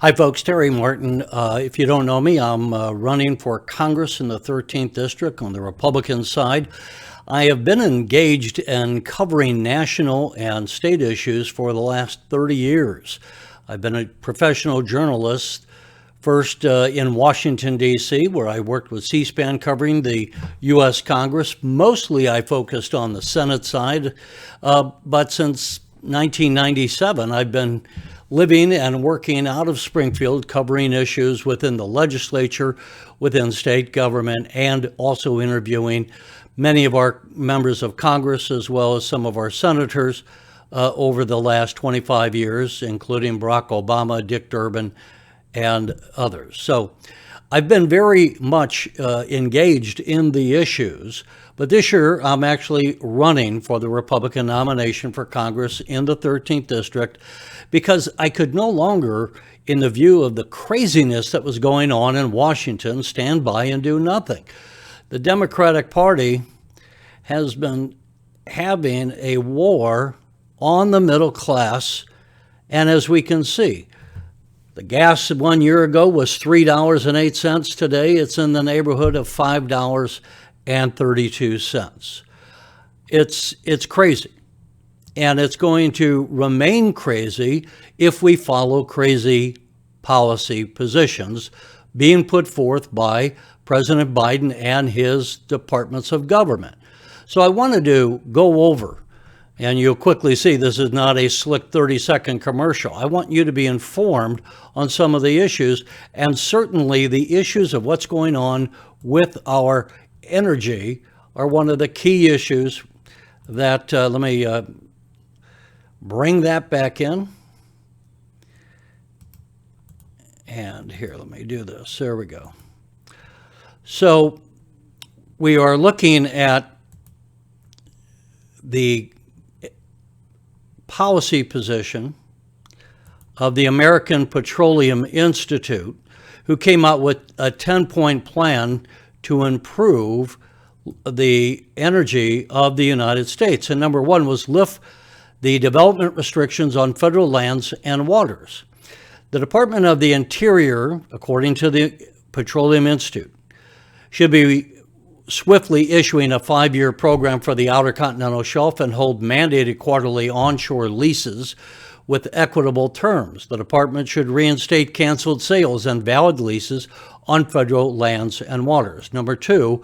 Hi, folks. Terry Martin. If you don't know me, I'm running for Congress in the 13th District on the Republican side. I have been engaged in covering national and state issues for the last 30 years. I've been a professional journalist, first in Washington, D.C., where I worked with C-SPAN covering the U.S. Congress. Mostly I focused on the Senate side, but since 1997, I've been living and working out of Springfield, covering issues within the legislature, within state government, and also interviewing many of our members of Congress as well as some of our senators over the last 25 years, including Barack Obama, Dick Durbin, and others. So I've been very much engaged in the issues, but this year I'm actually running for the Republican nomination for Congress in the 13th District because I could no longer, in the view of the craziness that was going on in Washington, stand by and do nothing. The Democratic Party has been having a war on the middle class, and as we can see, the gas 1 year ago was $3.08. Today, it's in the neighborhood of $5.32. It's crazy, and it's going to remain crazy if we follow crazy policy positions being put forth by President Biden and his departments of government. So I wanted to go over, and you'll quickly see this is not a slick 30-second commercial. I want you to be informed on some of the issues, and certainly the issues of what's going on with our energy are one of the key issues that, let me bring that back in. And here, let me do this. There we go. So we are looking at the policy position of the American Petroleum Institute, who came out with a 10-point plan to improve the energy of the United States. And number one was lift the development restrictions on federal lands and waters. The Department of the Interior, according to the Petroleum Institute, should be swiftly issuing a 5-year program for the Outer Continental Shelf and hold mandated quarterly onshore leases with equitable terms. The department should reinstate canceled sales and valid leases on federal lands and waters. Number two,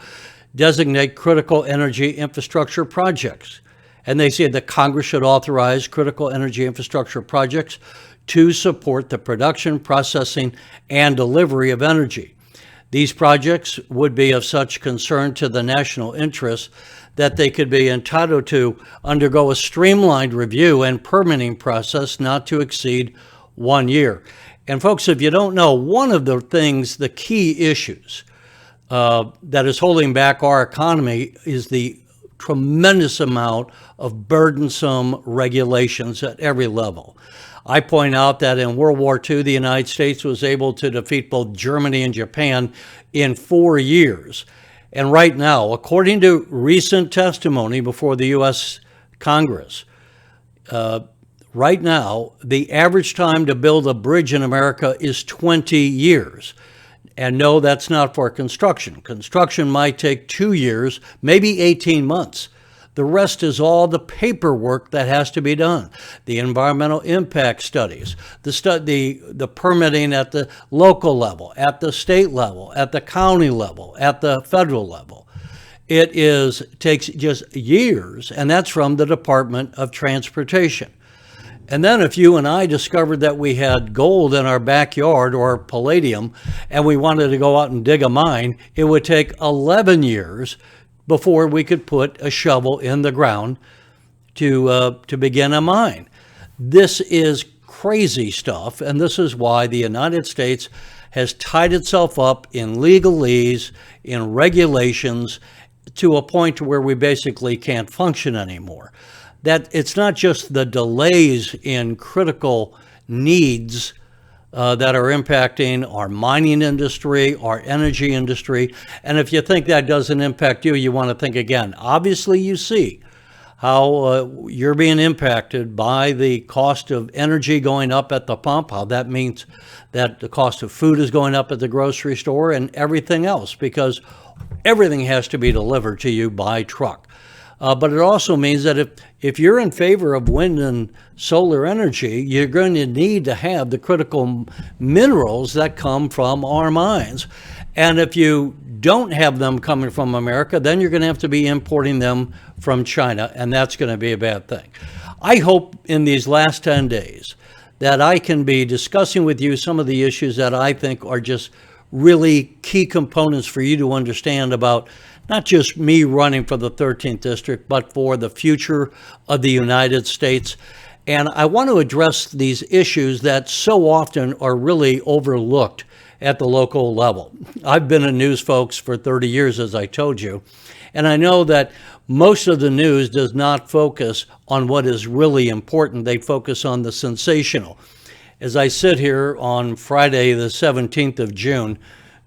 designate critical energy infrastructure projects. And they say that Congress should authorize critical energy infrastructure projects to support the production, processing, and delivery of energy. These projects would be of such concern to the national interest that they could be entitled to undergo a streamlined review and permitting process not to exceed 1 year. And folks, if you don't know, one of the things, the key issues that is holding back our economy is the tremendous amount of burdensome regulations at every level. I point out that in World War II, the United States was able to defeat both Germany and Japan in 4 years. And right now, according to recent testimony before the U.S. Congress, right now, the average time to build a bridge in America is 20 years. And no, that's not for construction. Construction might take 2 years, maybe 18 months. The rest is all the paperwork that has to be done. The environmental impact studies, the permitting at the local level, at the state level, at the county level, at the federal level. It takes just years, and that's from the Department of Transportation. And then if you and I discovered that we had gold in our backyard or palladium, and we wanted to go out and dig a mine, it would take 11 years before we could put a shovel in the ground to begin a mine. This is crazy stuff, and this is why the United States has tied itself up in legalese, in regulations, to a point where we basically can't function anymore. That it's not just the delays in critical needs that are impacting our mining industry, our energy industry. And if you think that doesn't impact you, you want to think again. Obviously, you see how you're being impacted by the cost of energy going up at the pump, how that means that the cost of food is going up at the grocery store and everything else, because everything has to be delivered to you by truck. But it also means that if you're in favor of wind and solar energy, you're going to need to have the critical minerals that come from our mines. And if you don't have them coming from America, then you're going to have to be importing them from China, and that's going to be a bad thing. I hope in these last 10 days that I can be discussing with you some of the issues that I think are just really key components for you to understand about not just me running for the 13th District, but for the future of the United States. And I want to address these issues that so often are really overlooked at the local level. I've been in news, folks, for 30 years, as I told you, and I know that most of the news does not focus on what is really important. They focus on the sensational. As I sit here on Friday, the 17th of June,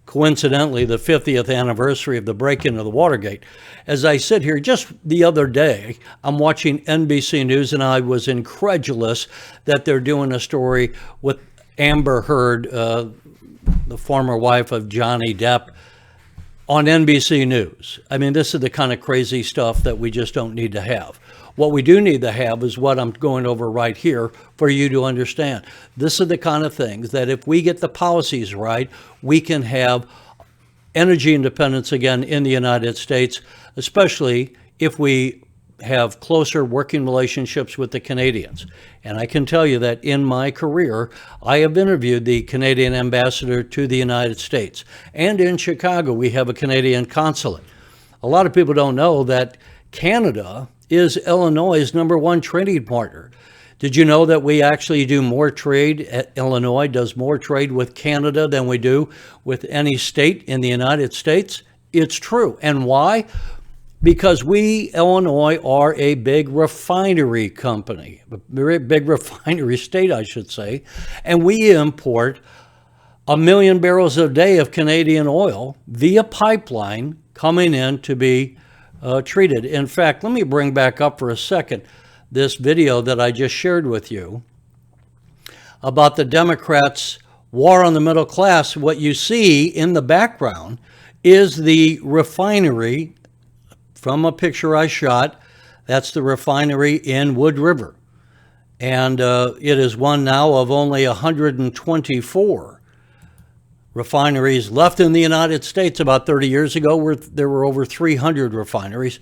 coincidentally, the 50th anniversary of the break-in of the Watergate. As I sit here, just the other day, I'm watching NBC News, and I was incredulous that they're doing a story with Amber Heard, the former wife of Johnny Depp, on NBC News. I mean, this is the kind of crazy stuff that we just don't need to have. What we do need to have is what I'm going over right here for you to understand. This is the kind of things that if we get the policies right, we can have energy independence again in the United States, especially if we have closer working relationships with the Canadians. And I can tell you that in my career, I have interviewed the Canadian ambassador to the United States. And in Chicago, we have a Canadian consulate. A lot of people don't know that Canada is Illinois' #1 trading partner. Did you know that we actually do more trade, Illinois does more trade with Canada than we do with any state in the United States? It's true. And why? Because we, Illinois, are a big refinery company, a very big refinery state, I should say, and we import 1 million barrels a day of Canadian oil via pipeline coming in to be treated. In fact, let me bring back up for a second this video that I just shared with you about the Democrats' war on the middle class. What you see in the background is the refinery from a picture I shot. That's the refinery in Wood River. And it is one now of only 124 refineries left in the United States. About 30 years ago, there were over 300 refineries,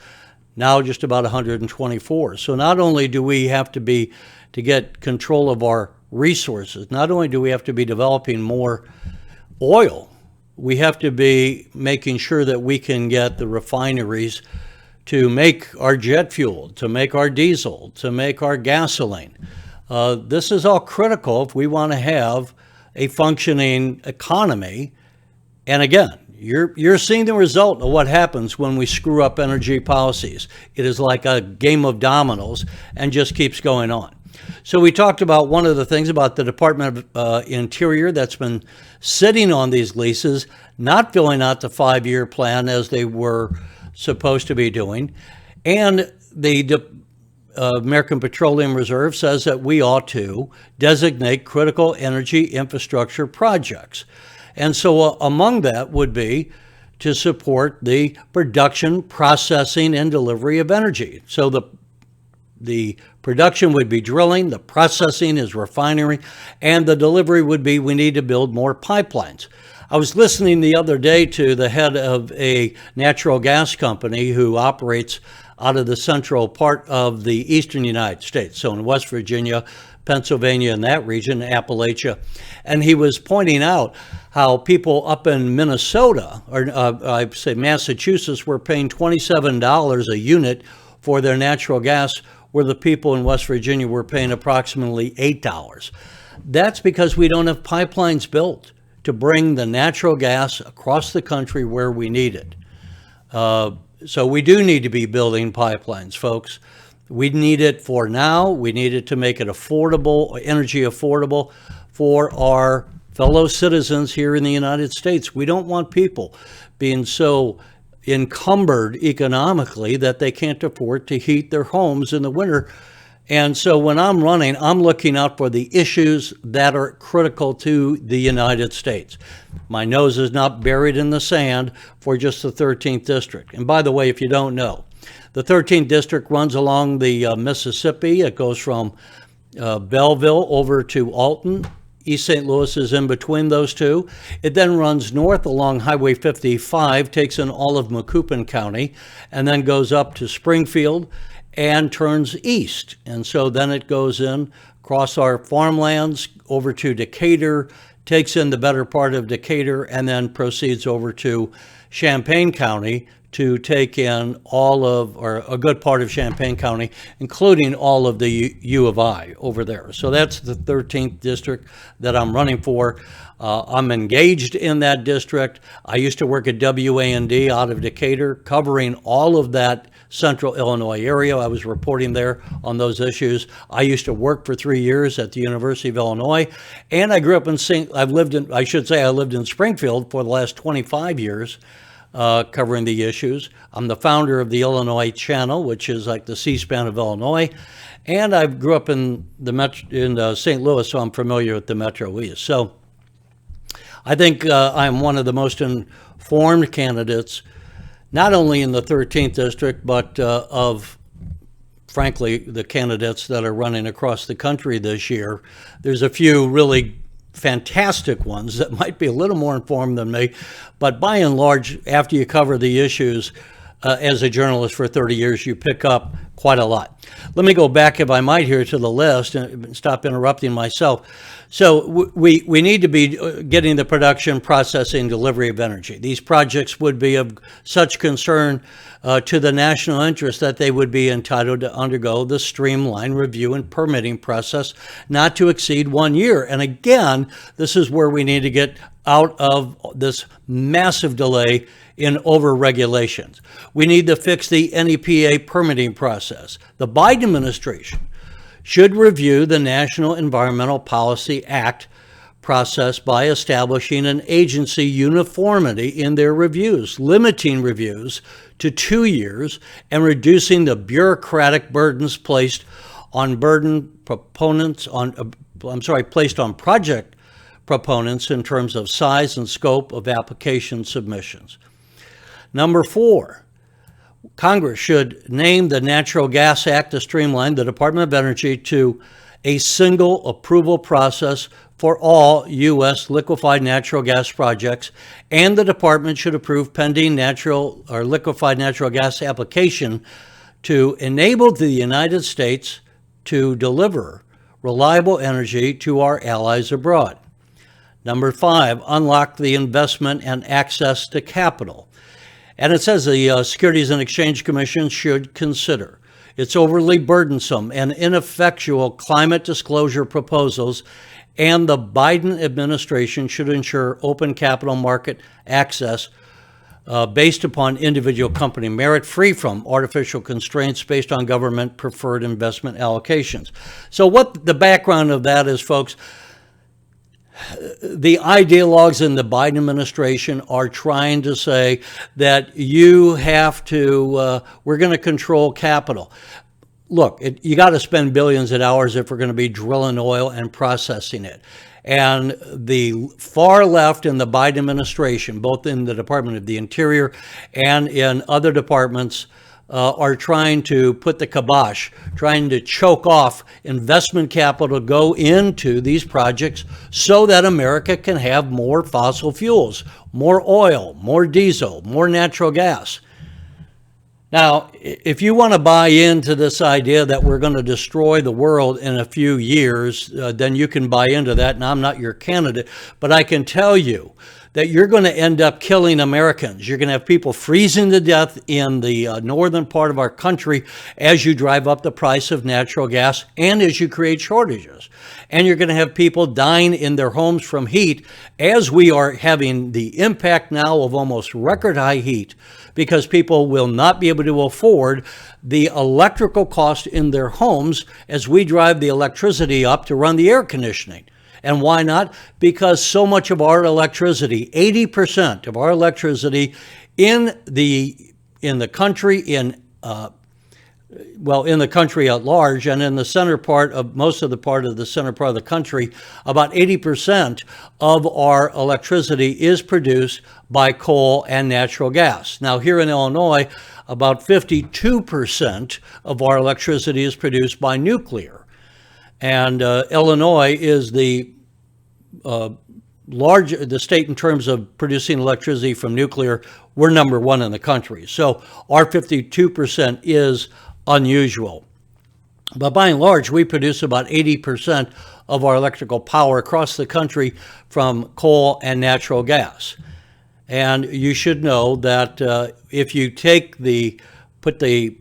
now just about 124. So not only do we have to get control of our resources, not only do we have to be developing more oil, we have to be making sure that we can get the refineries to make our jet fuel, to make our diesel, to make our gasoline. This is all critical if we want to have a functioning economy. And again, you're seeing the result of what happens when we screw up energy policies. It is like a game of dominoes and just keeps going on. So we talked about one of the things about the Department of Interior that's been sitting on these leases, not filling out the 5-year plan as they were supposed to be doing. And the American Petroleum Reserve says that we ought to designate critical energy infrastructure projects. And so among that would be to support the production, processing, and delivery of energy. So the production would be drilling, the processing is refinery, and the delivery would be we need to build more pipelines. I was listening the other day to the head of a natural gas company who operates out of the central part of the eastern United States, so in West Virginia, Pennsylvania, in that region, Appalachia. And he was pointing out how people up in Minnesota, or I'd say Massachusetts, were paying $27 a unit for their natural gas, where the people in West Virginia were paying approximately $8. That's because we don't have pipelines built to bring the natural gas across the country where we need it. So we do need to be building pipelines, folks. We need it for now. We need it to make it affordable, energy affordable for our fellow citizens here in the United States. We don't want people being so encumbered economically that they can't afford to heat their homes in the winter. And so when I'm running, I'm looking out for the issues that are critical to the United States. My nose is not buried in the sand for just the 13th District. And by the way, if you don't know, the 13th District runs along the Mississippi. It goes from Belleville over to Alton. East St. Louis is in between those two. It then runs north along Highway 55, takes in all of Macoupin County, and then goes up to Springfield and turns east. And so then it goes in across our farmlands over to Decatur, takes in the better part of Decatur, and then proceeds over to Champaign County to take in all of, or a good part of Champaign County, including all of the U of I over there. So that's the 13th District that I'm running for. I'm engaged in that district. I used to work at WAND out of Decatur, covering all of that central Illinois area. I was reporting there on those issues. I used to work for 3 years at the University of Illinois, and I grew up in I lived in Springfield for the last 25 years, covering the issues. I'm the founder of the Illinois Channel, which is like the C-SPAN of Illinois, and I grew up in St. Louis, so I'm familiar with the Metro East. So I think I'm one of the most informed candidates, not only in the 13th District, but of, frankly, the candidates that are running across the country this year. There's a few really fantastic ones that might be a little more informed than me, but by and large, after you cover the issues as a journalist for 30 years, you pick up quite a lot. Let me go back, if I might, here to the list and stop interrupting myself. So we need to be getting the production, processing, delivery of energy. These projects would be of such concern to the national interest that they would be entitled to undergo the streamlined review and permitting process not to exceed 1 year. And again, this is where we need to get out of this massive delay in over-regulations. We need to fix the NEPA permitting process. The Biden administration should review the National Environmental Policy Act process by establishing an agency uniformity in their reviews, limiting reviews to 2 years and reducing the bureaucratic burdens placed on project proponents in terms of size and scope of application submissions. Number 4, Congress should name the Natural Gas Act to streamline the Department of Energy to a single approval process for all U.S. liquefied natural gas projects, and the department should approve pending natural or liquefied natural gas application to enable the United States to deliver reliable energy to our allies abroad. Number 5, unlock the investment and access to capital. And it says the Securities and Exchange Commission should consider its overly burdensome and ineffectual climate disclosure proposals, and the Biden administration should ensure open capital market access based upon individual company merit, free from artificial constraints based on government preferred investment allocations. So what the background of that is, folks, the ideologues in the Biden administration are trying to say that you have to, we're going to control capital. Look, you got to spend billions of dollars if we're going to be drilling oil and processing it. And the far left in the Biden administration, both in the Department of the Interior and in other departments, are trying to put the kibosh, trying to choke off investment capital to go into these projects so that America can have more fossil fuels, more oil, more diesel, more natural gas. Now, if you want to buy into this idea that we're going to destroy the world in a few years, then you can buy into that, and I'm not your candidate, but I can tell you that you're going to end up killing Americans. You're going to have people freezing to death in the northern part of our country as you drive up the price of natural gas and as you create shortages. And you're going to have people dying in their homes from heat, as we are having the impact now of almost record high heat, because people will not be able to afford the electrical cost in their homes as we drive the electricity up to run the air conditioning. And why not? Because so much of our electricity, 80% of our electricity in the country, in the country at large, and in the center part of the center part of the country, about 80% of our electricity is produced by coal and natural gas. Now, here in Illinois, about 52% of our electricity is produced by nuclear. And Illinois is the state in terms of producing electricity from nuclear. We're number one in the country. So our 52% is unusual. But by and large, we produce about 80% of our electrical power across the country from coal and natural gas. And you should know that if you put the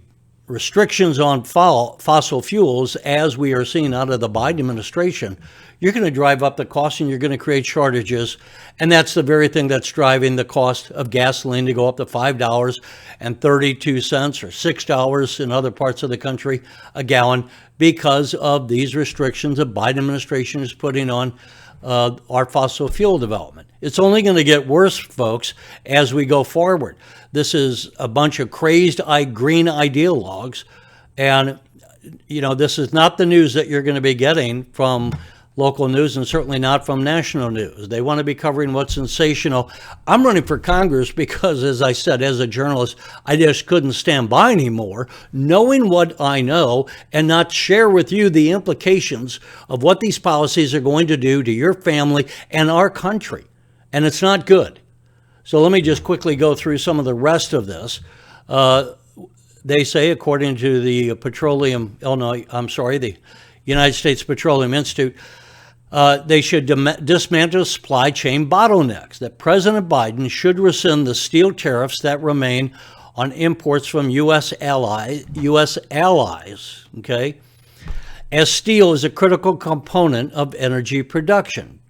restrictions on fossil fuels, as we are seeing out of the Biden administration, you're going to drive up the cost and you're going to create shortages. And that's the very thing that's driving the cost of gasoline to go up to $5.32 or $6 in other parts of the country a gallon, because of these restrictions the Biden administration is putting on our fossil fuel development. It's only going to get worse, folks, as we go forward. This is a bunch of crazed green ideologues, and this is not the news that you're going to be getting from local news, and certainly not from national news. They want to be covering what's sensational. I'm running for Congress because, as I said, as a journalist, I just couldn't stand by anymore, knowing what I know and not share with you the implications of what these policies are going to do to your family and our country. And it's not good. So let me just quickly go through some of the rest of this. They say, according to the United States Petroleum Institute, they should dismantle supply chain bottlenecks, that President Biden should rescind the steel tariffs that remain on imports from U.S. allies, okay, as steel is a critical component of energy production,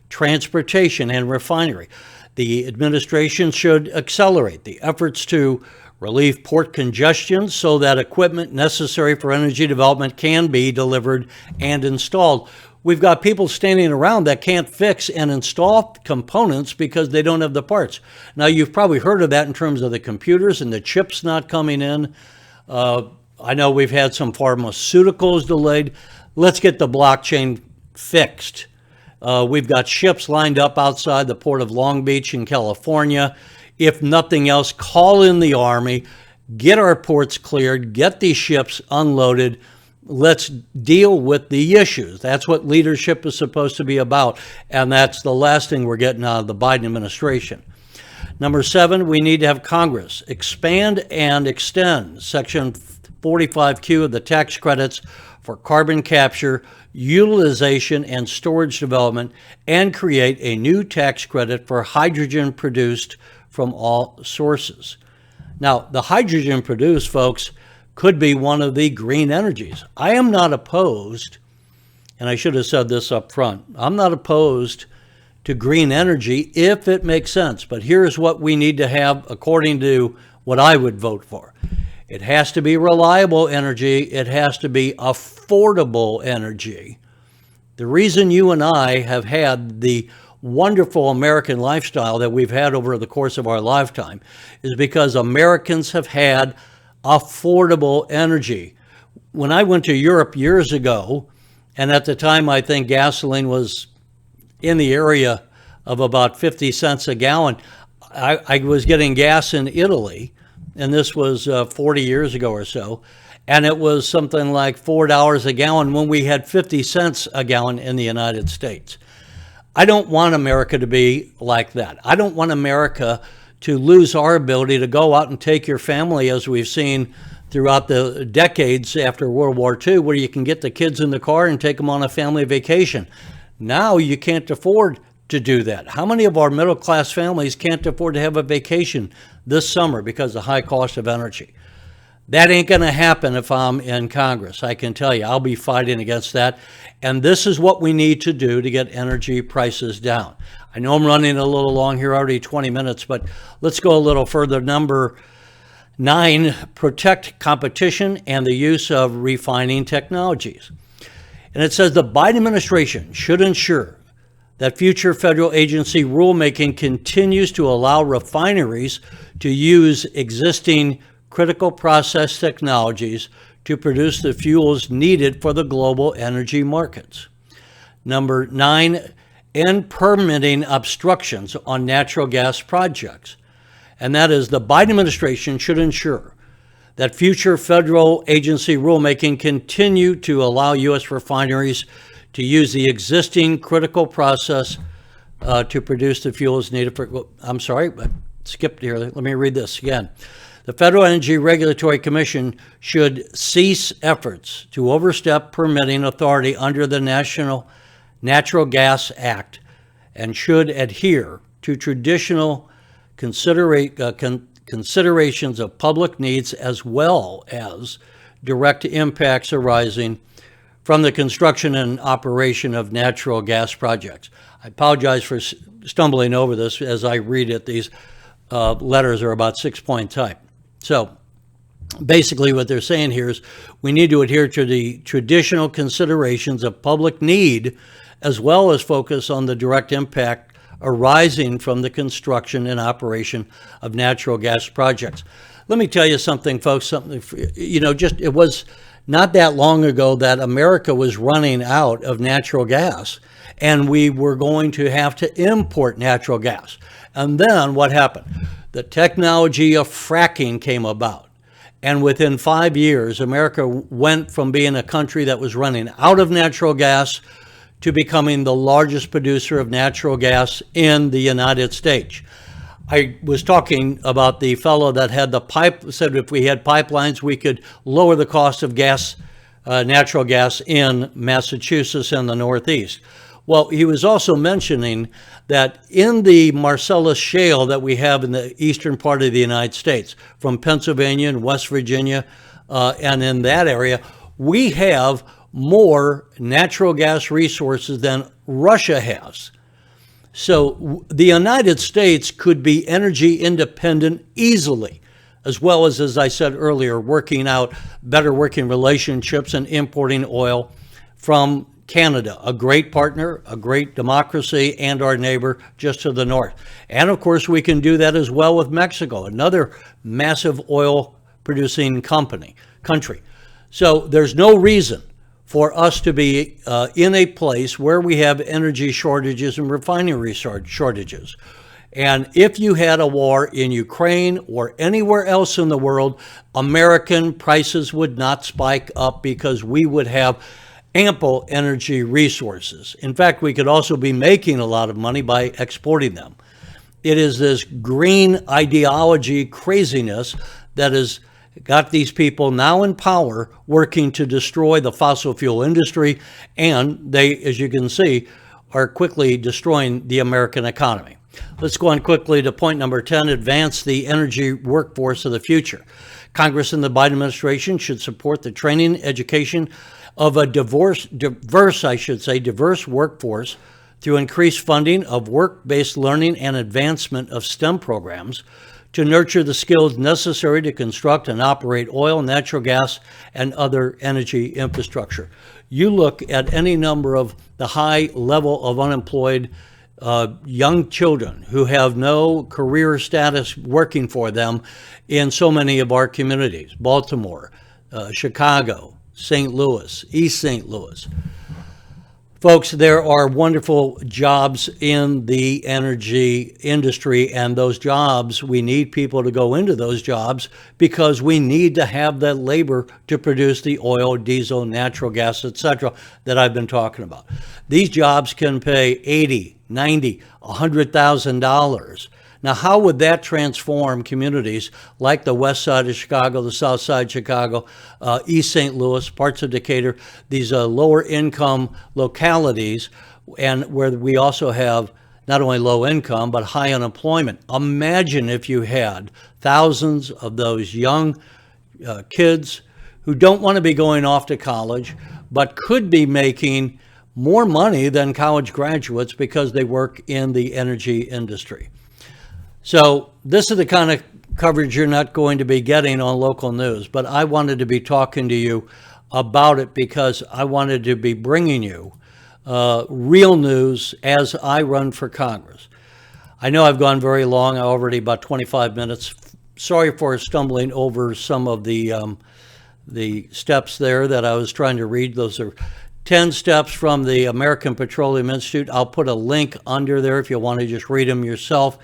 transportation, and refinery. The administration should accelerate the efforts to relieve port congestion so that equipment necessary for energy development can be delivered and installed. We've got people standing around that can't fix and install components because they don't have the parts. Now, you've probably heard of that in terms of the computers and the chips not coming in. I know we've had some pharmaceuticals delayed. Let's get the blockchain fixed. We've got ships lined up outside the port of Long Beach in California. If nothing else, call in the Army, get our ports cleared, get these ships unloaded. Let's deal with the issues. That's what leadership is supposed to be about, and that's the last thing we're getting out of the Biden administration. Number 7, we need to have Congress expand and extend Section 45Q of the tax credits for carbon capture, utilization, and storage development, and create a new tax credit for hydrogen produced from all sources. Now, the hydrogen produced, folks, could be one of the green energies. I am not opposed, and I should have said this up front, I'm not opposed to green energy if it makes sense. But here's what we need to have according to what I would vote for. It has to be reliable energy. It has to be affordable energy. The reason you and I have had the wonderful American lifestyle that we've had over the course of our lifetime is because Americans have had affordable energy. When I went to Europe years ago, and at the time I think gasoline was in the area of about 50 cents a gallon, I was getting gas in Italy, and this was 40 years ago or so, and it was something like $4 a gallon when we had 50 cents a gallon in the United States. I don't want America to be like that. I don't want America to lose our ability to go out and take your family, as we've seen throughout the decades after World War II, where you can get the kids in the car and take them on a family vacation. Now you can't afford to do that. How many of our middle-class families can't afford to have a vacation this summer because of the high cost of energy? That ain't going to happen if I'm in Congress. I can tell you, I'll be fighting against that. And this is what we need to do to get energy prices down. I know I'm running a little long here, already 20 minutes, but let's go a little further. Number 9, protect competition and the use of refining technologies. And it says the Biden administration should ensure that future federal agency rulemaking continues to allow refineries to use existing critical process technologies to produce the fuels needed for the global energy markets. Number 9, end permitting obstructions on natural gas projects. And that is, the Biden administration should ensure that future federal agency rulemaking continue to allow U.S. refineries to use the existing critical process to produce the fuels needed for, I'm sorry, I skipped here. Let me read this again. The Federal Energy Regulatory Commission should cease efforts to overstep permitting authority under the National Natural Gas Act and should adhere to traditional considerations of public needs as well as direct impacts arising from the construction and operation of natural gas projects. I apologize for stumbling over this as I read it. These letters are about 6-point type. So basically what they're saying here is we need to adhere to the traditional considerations of public need as well as focus on the direct impact arising from the construction and operation of natural gas projects. Let me tell you something, folks, it was not that long ago that America was running out of natural gas and we were going to have to import natural gas. And then what happened? The technology of fracking came about. And within 5 years, America went from being a country that was running out of natural gas to becoming the largest producer of natural gas in the United States. I was talking about the fellow that had the pipe, said if we had pipelines, we could lower the cost of gas, natural gas in Massachusetts and the Northeast. Well, he was also mentioning that in the Marcellus Shale that we have in the eastern part of the United States, from Pennsylvania and West Virginia, and in that area, we have more natural gas resources than Russia has. So the United States could be energy independent easily, as well as I said earlier, working out better working relationships and importing oil from Canada, a great partner, a great democracy, and our neighbor just to the north. And of course, we can do that as well with Mexico, another massive oil producing country. So there's no reason for us to be in a place where we have energy shortages and refinery shortages. And if you had a war in Ukraine or anywhere else in the world, American prices would not spike up because we would have ample energy resources. In fact, we could also be making a lot of money by exporting them. It is this green ideology craziness that has got these people now in power working to destroy the fossil fuel industry, and they, as you can see, are quickly destroying the American economy. Let's go on quickly to point number 10, advance the energy workforce of the future. Congress and the Biden administration should support the training, education of a diverse workforce through increased funding of work-based learning and advancement of STEM programs to nurture the skills necessary to construct and operate oil, natural gas, and other energy infrastructure. You look at any number of the high level of unemployed young children who have no career status working for them in so many of our communities, Baltimore, Chicago, St. Louis, East St. Louis. Folks, there are wonderful jobs in the energy industry, and those jobs, we need people to go into those jobs because we need to have that labor to produce the oil, diesel, natural gas, etc. that I've been talking about. These jobs can pay $80,000, $90,000, $100,000. Now, how would that transform communities like the west side of Chicago, the south side of Chicago, East St. Louis, parts of Decatur, these lower income localities, and where we also have not only low income, but high unemployment? Imagine if you had thousands of those young kids who don't want to be going off to college, but could be making more money than college graduates because they work in the energy industry. So this is the kind of coverage you're not going to be getting on local news, but I wanted to be talking to you about it because I wanted to be bringing you real news as I run for Congress. I know I've gone very long, already about 25 minutes. Sorry for stumbling over some of the steps there that I was trying to read. Those are 10 steps from the American Petroleum Institute. I'll put a link under there if you want to just read them yourself.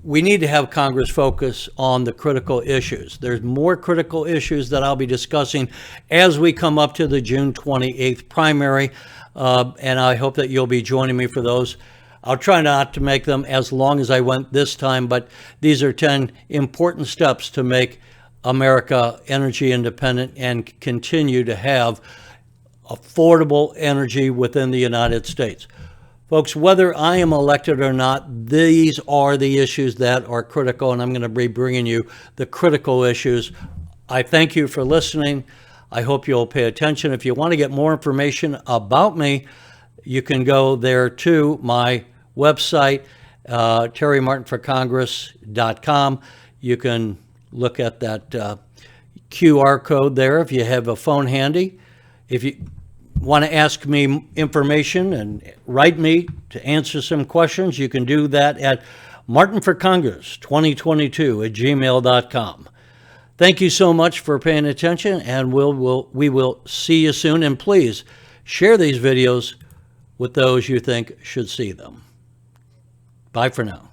We need to have Congress focus on the critical issues. There's more critical issues that I'll be discussing as we come up to the June 28th primary, and I hope that you'll be joining me for those. I'll try not to make them as long as I went this time, but these are 10 important steps to make America energy independent and continue to have affordable energy within the United States. Folks, whether I am elected or not, these are the issues that are critical, and I'm going to be bringing you the critical issues. I thank you for listening. I hope you'll pay attention. If you want to get more information about me, you can go there to my website, terrymartinforcongress.com. You can look at that QR code there if you have a phone handy. If you want to ask me information and write me to answer some questions, you can do that at martinforcongress2022@gmail.com. Thank you so much for paying attention, and we will see you soon. And please share these videos with those you think should see them. Bye for now.